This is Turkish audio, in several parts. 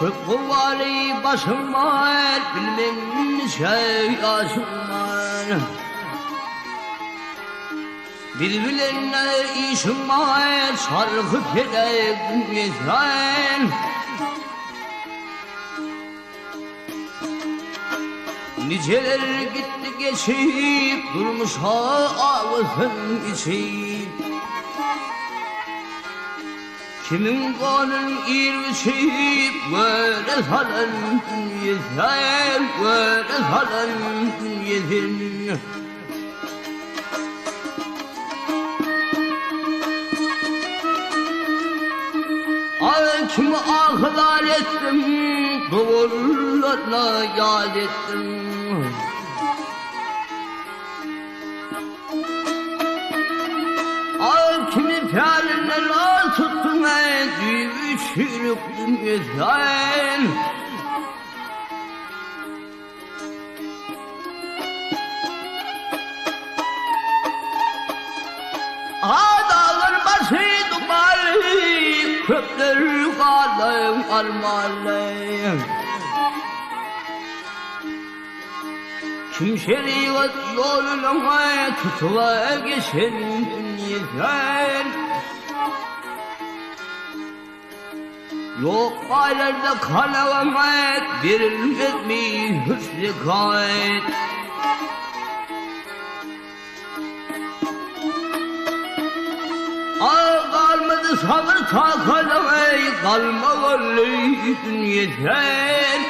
Kök kovali başım var, bilmem şey yaşım. Birbirlerine işim var, şarkı gerek yeter. Niceler gitti geçip, durmuş ağzın içip. Kimin kanın irişip, böyle salın yeter, böyle salın yeter. Kim ahlar ettim, doğrularına yad ettim. Kimi fiilinden tuttum, düşürüktüm yeter. Dağlar başı dumanı, kökler kalın armalı. Kim şeriat yoluna tutula geçen yeter. Yok aylarda kalamet, verilmez mi hüsnü kayet. Kalmadı sabır takat, kalmalı yeter.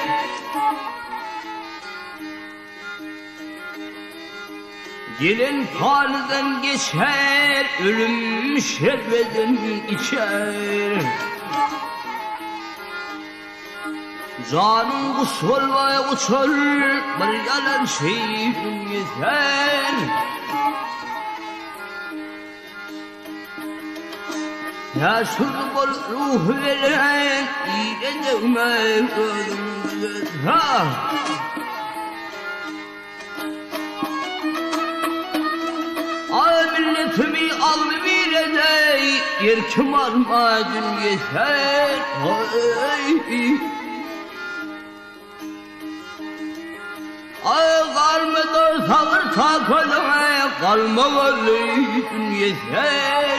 Gelin kanıdan geçer, ölüm şerbeden içer. Canım kusurla uçar, bir yalan şeyim yeter. Yaşlı bol ruh veren, iğrenme ölüm ha. Milletimi al bir edey, yerkim almadın yeter. Kalmadı sabır takalım, kalmalıydın yeter.